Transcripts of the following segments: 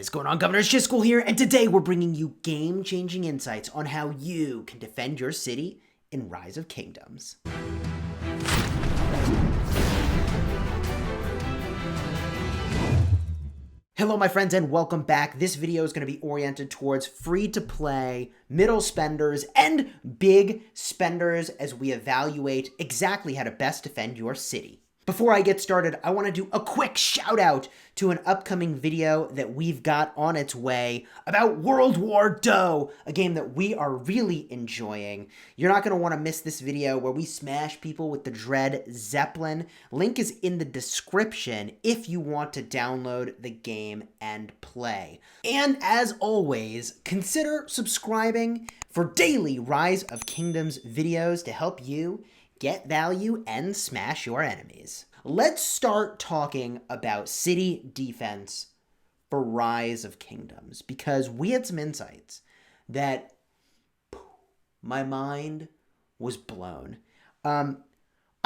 is going on? Governor Chisgule here, and today we're bringing you game-changing insights on how you can defend your city in Rise of Kingdoms. Hello my friends and welcome back. This video is going to be oriented towards free-to-play, middle spenders, and big spenders as we evaluate exactly how to best defend your city. Before I get started, I want to do a quick shout out to an upcoming video that we've got on its way about World War Doe, a game that we are really enjoying. You're not going to want to miss this video where we smash people with the Dread Zeppelin. Link is in the description if you want to download the game and play. And as always, consider subscribing for daily Rise of Kingdoms videos to help you get value and smash your enemies. Let's start talking about city defense for Rise of Kingdoms, because we had some insights that my mind was blown. I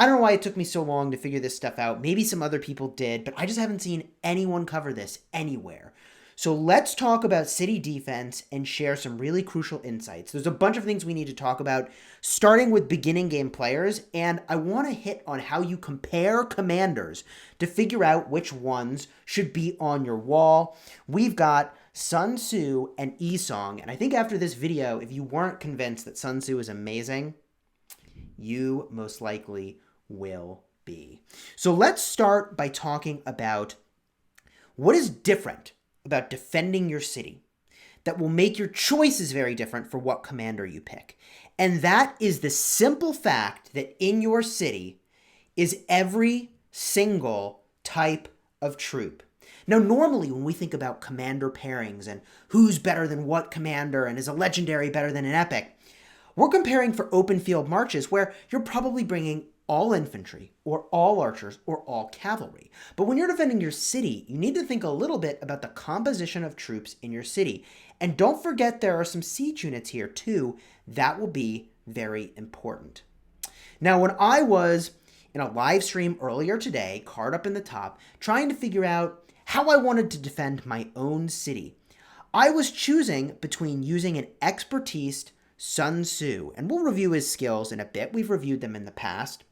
don't know why it took me so long to figure this stuff out. Maybe some other people did, but I just haven't seen anyone cover this anywhere. So let's talk about city defense and share some really crucial insights. There's a bunch of things we need to talk about, starting with beginning game players, and I want to hit on how you compare commanders to figure out which ones should be on your wall. We've got Sun Tzu and Yi Song, and I think after this video, if you weren't convinced that Sun Tzu is amazing, you most likely will be. So let's start by talking about what is different about defending your city that will make your choices very different for what commander you pick. And that is the simple fact that in your city is every single type of troop. Now, normally when we think about commander pairings and who's better than what commander and is a legendary better than an epic, we're comparing for open field marches where you're probably bringing all infantry, or all archers, or all cavalry. But when you're defending your city, you need to think a little bit about the composition of troops in your city. And don't forget there are some siege units here too. That will be very important. Now, when I was in a live stream earlier today, card up in the top, trying to figure out how I wanted to defend my own city, I was choosing between using an expertise Sun Tzu, and we'll review his skills in a bit. We've reviewed them in the past,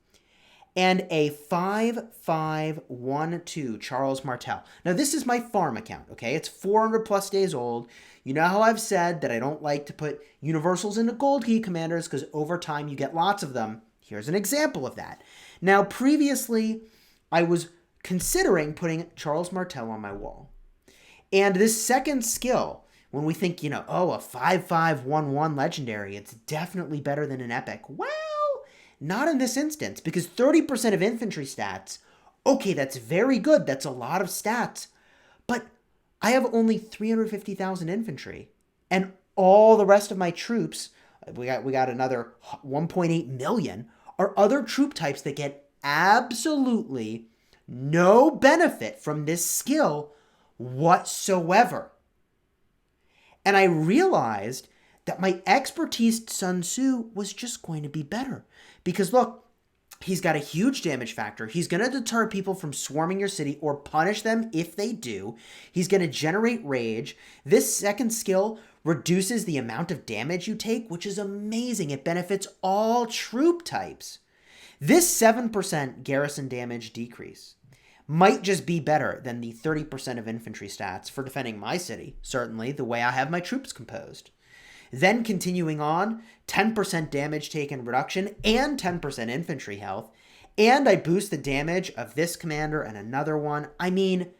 and a 5-5-1-2 Charles Martel. Now, this is my farm account, okay? It's 400 plus days old. You know how I've said that I don't like to put universals into gold key commanders because over time you get lots of them. Here's an example of that. Now, previously, I was considering putting Charles Martel on my wall. And this second skill, when we think, a 5-5-1-1 legendary, it's definitely better than an epic. Well, not in this instance, because 30% of infantry stats, okay, that's very good. That's a lot of stats. But I have only 350,000 infantry. And all the rest of my troops, we got another 1.8 million, are other troop types that get absolutely no benefit from this skill whatsoever. And I realized that my expertise Sun Tzu was just going to be better. Because look, he's got a huge damage factor. He's going to deter people from swarming your city or punish them if they do. He's going to generate rage. This second skill reduces the amount of damage you take, which is amazing. It benefits all troop types. This 7% garrison damage decrease might just be better than the 30% of infantry stats for defending my city, certainly the way I have my troops composed. Then continuing on, 10% damage taken reduction and 10% infantry health. And I boost the damage of this commander and another one. I mean,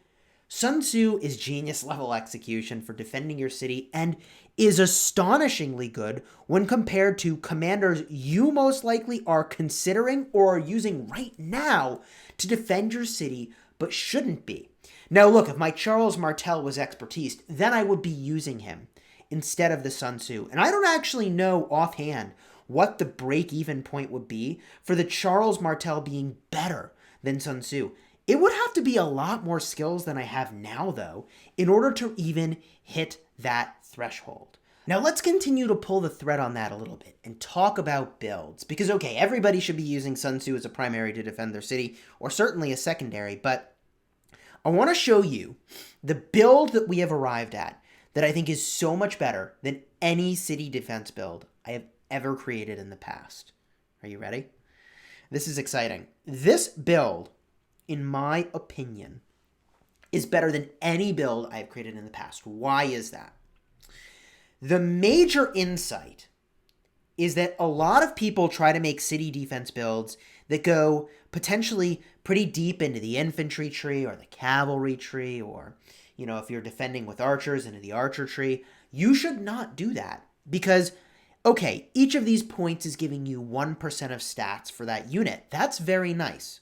Sun Tzu is genius level execution for defending your city and is astonishingly good when compared to commanders you most likely are considering or are using right now to defend your city but shouldn't be. Now look, if my Charles Martel was expertise, then I would be using him instead of the Sun Tzu. And I don't actually know offhand what the break-even point would be for the Charles Martel being better than Sun Tzu. It would have to be a lot more skills than I have now, though, in order to even hit that threshold. Now let's continue to pull the thread on that a little bit and talk about builds. Because, okay, everybody should be using Sun Tzu as a primary to defend their city, or certainly a secondary, but I want to show you the build that we have arrived at that I think is so much better than any city defense build I have ever created in the past. Are you ready? This is exciting. This build, in my opinion, is better than any build I've created in the past. Why is that? The major insight is that a lot of people try to make city defense builds that go potentially pretty deep into the infantry tree or the cavalry tree, or, if you're defending with archers, into the archer tree. You should not do that because, okay, each of these points is giving you 1% of stats for that unit. That's very nice.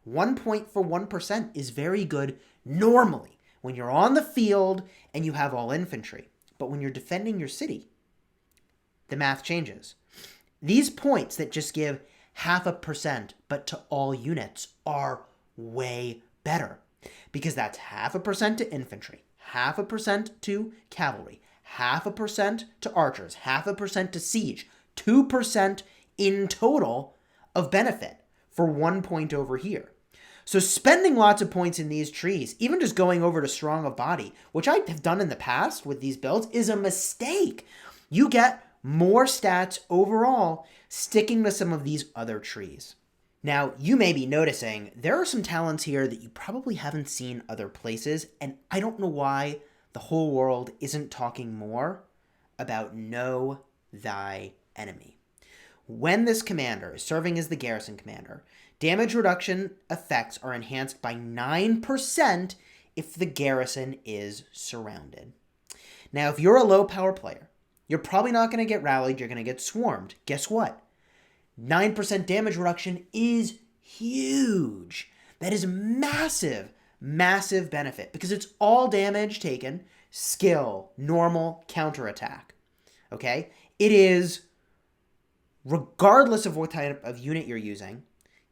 1 point for 1% is very good normally when you're on the field and you have all infantry. But when you're defending your city, the math changes. These points that just give 0.5%, but to all units, are way better because that's 0.5% to infantry, 0.5% to cavalry, 0.5% to archers, 0.5% to siege, 2% in total of benefit for 1 point over here. So spending lots of points in these trees, even just going over to strong of body, which I have done in the past with these builds, is a mistake. You get more stats overall sticking to some of these other trees. Now, you may be noticing there are some talents here that you probably haven't seen other places, and I don't know why the whole world isn't talking more about know thy enemy. When this commander is serving as the garrison commander, damage reduction effects are enhanced by 9% if the garrison is surrounded. Now, if you're a low power player, you're probably not going to get rallied, you're going to get swarmed. Guess what? 9% damage reduction is huge. That is massive, massive benefit because it's all damage taken, skill, normal, counterattack. Okay? It is, regardless of what type of unit you're using,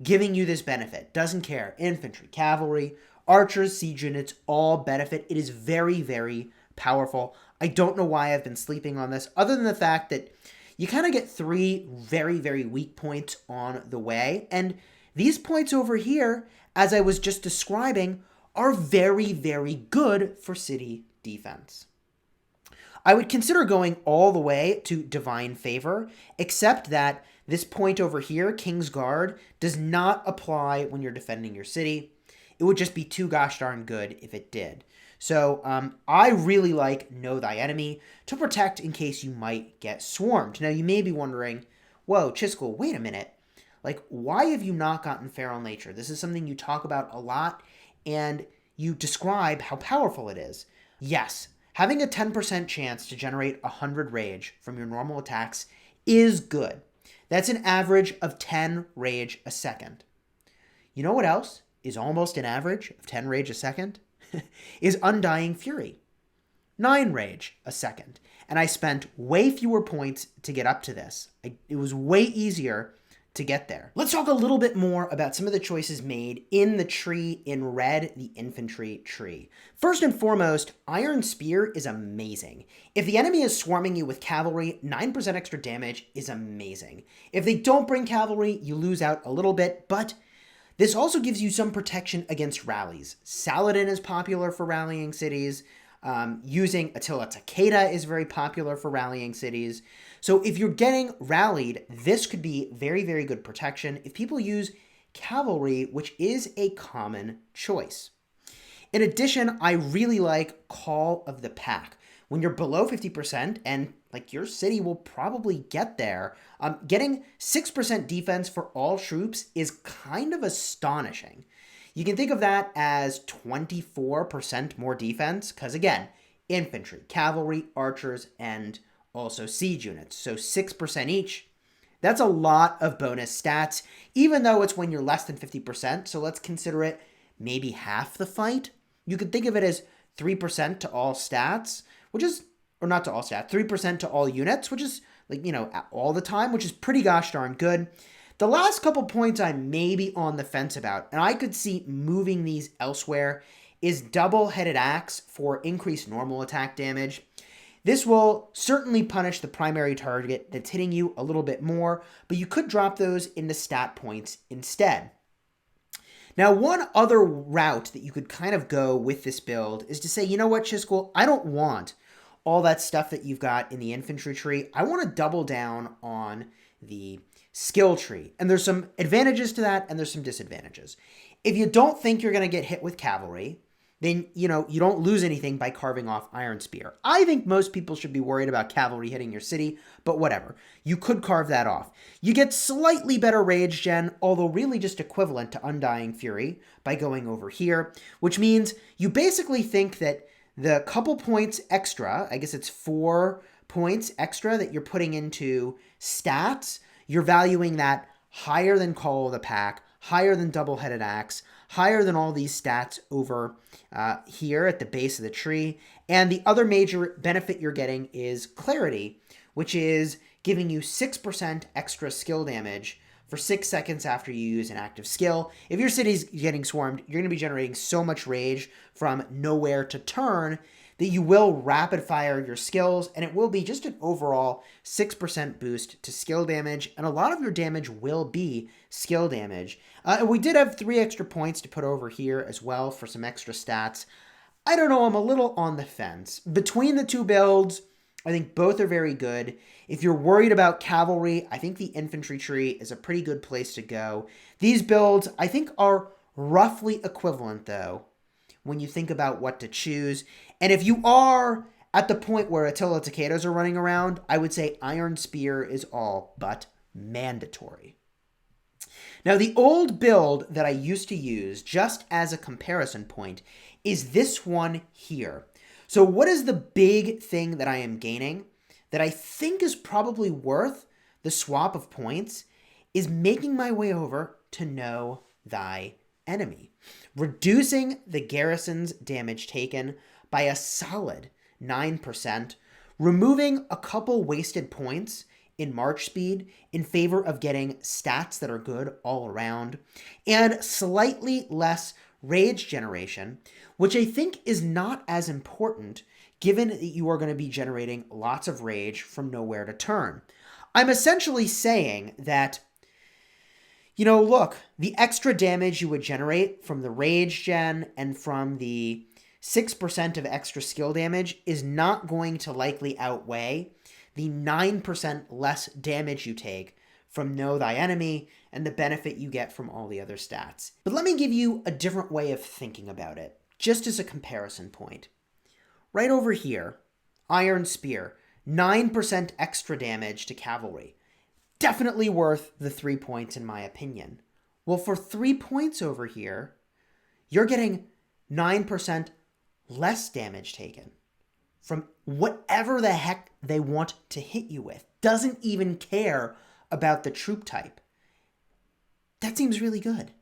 giving you this benefit. Doesn't care. Infantry, cavalry, archers, siege units, all benefit. It is very, very powerful. I don't know why I've been sleeping on this, other than the fact that you kind of get 3 very, very weak points on the way. And these points over here, as I was just describing, are very, very good for city defense. I would consider going all the way to Divine Favor, except that this point over here, King's Guard, does not apply when you're defending your city. It would just be too gosh darn good if it did. So I really like Know Thy Enemy to protect in case you might get swarmed. Now, you may be wondering, whoa, Chisgule, wait a minute. Like, why have you not gotten Feral Nature? This is something you talk about a lot, and you describe how powerful it is. Yes, having a 10% chance to generate 100 rage from your normal attacks is good. That's an average of 10 rage a second. You know what else is almost an average of 10 rage a second? Is Undying Fury. 9 rage a second. And I spent way fewer points to get up to this. It was way easier to get there. Let's talk a little bit more about some of the choices made in the tree in red, the infantry tree. First and foremost, Iron Spear is amazing. If the enemy is swarming you with cavalry, 9% extra damage is amazing. If they don't bring cavalry, you lose out a little bit, but this also gives you some protection against rallies. Saladin is popular for rallying cities. Using Attila Takeda is very popular for rallying cities. So if you're getting rallied, this could be very, very good protection if people use cavalry, which is a common choice. In addition, I really like Call of the Pack. When you're below 50%, and like your city will probably get there, getting 6% defense for all troops is kind of astonishing. You can think of that as 24% more defense, because again, infantry, cavalry, archers, and also siege units. So 6% each. That's a lot of bonus stats, even though it's when you're less than 50%. So let's consider it maybe half the fight. You could think of it as 3% to all stats, which is, or not to all stats, 3% to all units, which is like, all the time, which is pretty gosh darn good. The last couple points I may be on the fence about, and I could see moving these elsewhere, is Double-Headed Axe for increased normal attack damage. This will certainly punish the primary target that's hitting you a little bit more, but you could drop those into stat points instead. Now, one other route that you could kind of go with this build is to say, you know what, Chisgule, I don't want all that stuff that you've got in the infantry tree. I want to double down on the skill tree. And there's some advantages to that, and there's some disadvantages. If you don't think you're going to get hit with cavalry, then, you don't lose anything by carving off Iron Spear. I think most people should be worried about cavalry hitting your city, but whatever. You could carve that off. You get slightly better rage gen, although really just equivalent to Undying Fury by going over here, which means you basically think that the couple points extra, I guess it's 4 points extra that you're putting into stats, you're valuing that higher than Call of the Pack, higher than Double-Headed Axe, higher than all these stats over here at the base of the tree. And the other major benefit you're getting is Clarity, which is giving you 6% extra skill damage for 6 seconds after you use an active skill. If your city's getting swarmed, you're going to be generating so much rage from nowhere to turn that you will rapid fire your skills, and it will be just an overall 6% boost to skill damage, and a lot of your damage will be skill damage. And we did have 3 extra points to put over here as well for some extra stats. I don't know, I'm a little on the fence. Between the two builds, I think both are very good. If you're worried about cavalry, I think the infantry tree is a pretty good place to go. These builds, I think, are roughly equivalent, though, when you think about what to choose. And if you are at the point where Attila Takedos are running around, I would say Iron Spear is all but mandatory. Now, the old build that I used to use, just as a comparison point, is this one here. So what is the big thing that I am gaining that I think is probably worth the swap of points is making my way over to Know Thy Enemy, reducing the garrison's damage taken by a solid 9%, removing a couple wasted points in march speed in favor of getting stats that are good all around, and slightly less rage generation, which I think is not as important given that you are going to be generating lots of rage from nowhere to turn. I'm essentially saying that, look, the extra damage you would generate from the rage gen and from the 6% of extra skill damage is not going to likely outweigh the 9% less damage you take from Know Thy Enemy and the benefit you get from all the other stats. But let me give you a different way of thinking about it, just as a comparison point. Right over here, Iron Spear, 9% extra damage to cavalry. Definitely worth the 3 points in my opinion. Well, for 3 points over here, you're getting 9% less damage taken from whatever the heck they want to hit you with. Doesn't even care about the troop type. That seems really good.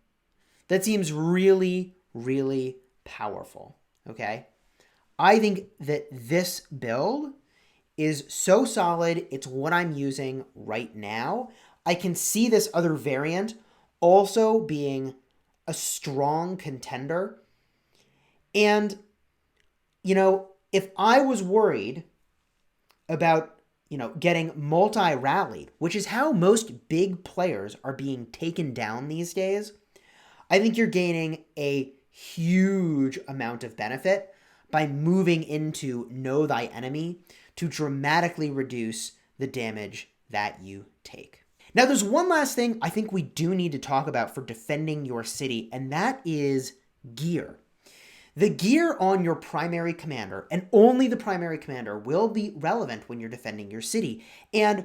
That seems really, really powerful, okay? I think that this build is so solid. It's what I'm using right now. I can see this other variant also being a strong contender. And, if I was worried about, getting multi-rallied, which is how most big players are being taken down these days, I think you're gaining a huge amount of benefit by moving into Know Thy Enemy to dramatically reduce the damage that you take. Now, there's one last thing I think we do need to talk about for defending your city, and that is gear. The gear on your primary commander, and only the primary commander, will be relevant when you're defending your city. And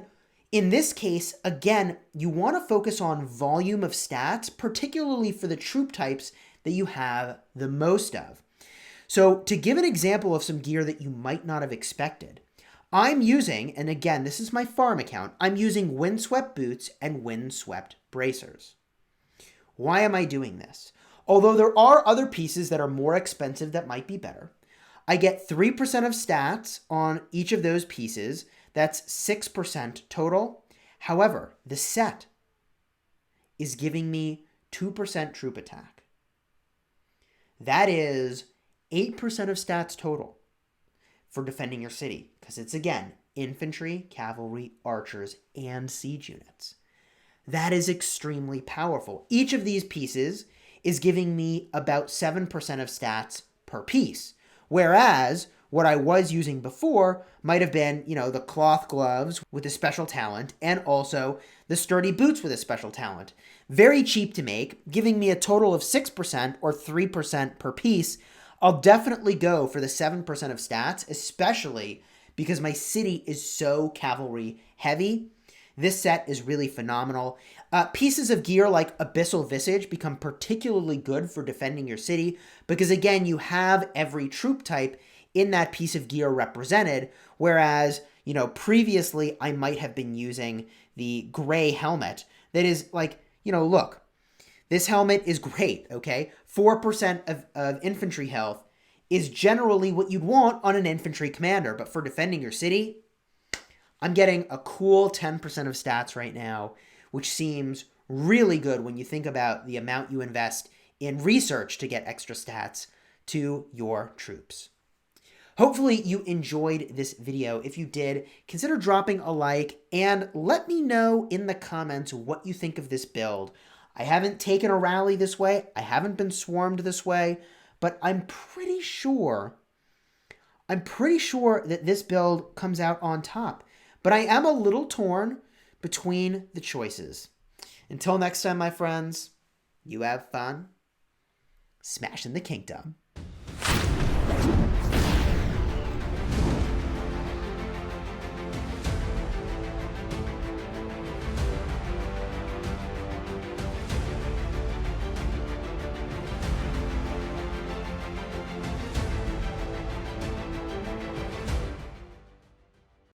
in this case, again, you want to focus on volume of stats, particularly for the troop types that you have the most of. So to give an example of some gear that you might not have expected, I'm using, and again, this is my farm account, I'm using Windswept Boots and Windswept Bracers. Why am I doing this? Although there are other pieces that are more expensive that might be better, I get 3% of stats on each of those pieces. That's 6% total. However, the set is giving me 2% troop attack. That is 8% of stats total for defending your city, because it's, again, infantry, cavalry, archers, and siege units. That is extremely powerful. Each of these pieces is giving me about 7% of stats per piece. Whereas what I was using before might have been, the cloth gloves with a special talent and also the sturdy boots with a special talent. Very cheap to make, giving me a total of 6% or 3% per piece. I'll definitely go for the 7% of stats, especially because my city is so cavalry heavy. This set is really phenomenal. Pieces of gear like Abyssal Visage become particularly good for defending your city because, again, you have every troop type in that piece of gear represented, whereas, previously I might have been using the gray helmet that is like, look, this helmet is great, okay? 4% of infantry health is generally what you'd want on an infantry commander, but for defending your city, I'm getting a cool 10% of stats right now, which seems really good when you think about the amount you invest in research to get extra stats to your troops. Hopefully you enjoyed this video. If you did, consider dropping a like and let me know in the comments what you think of this build. I haven't taken a rally this way. I haven't been swarmed this way, but I'm pretty sure that this build comes out on top. But I am a little torn between the choices. Until next time, my friends, you have fun smashing the kingdom.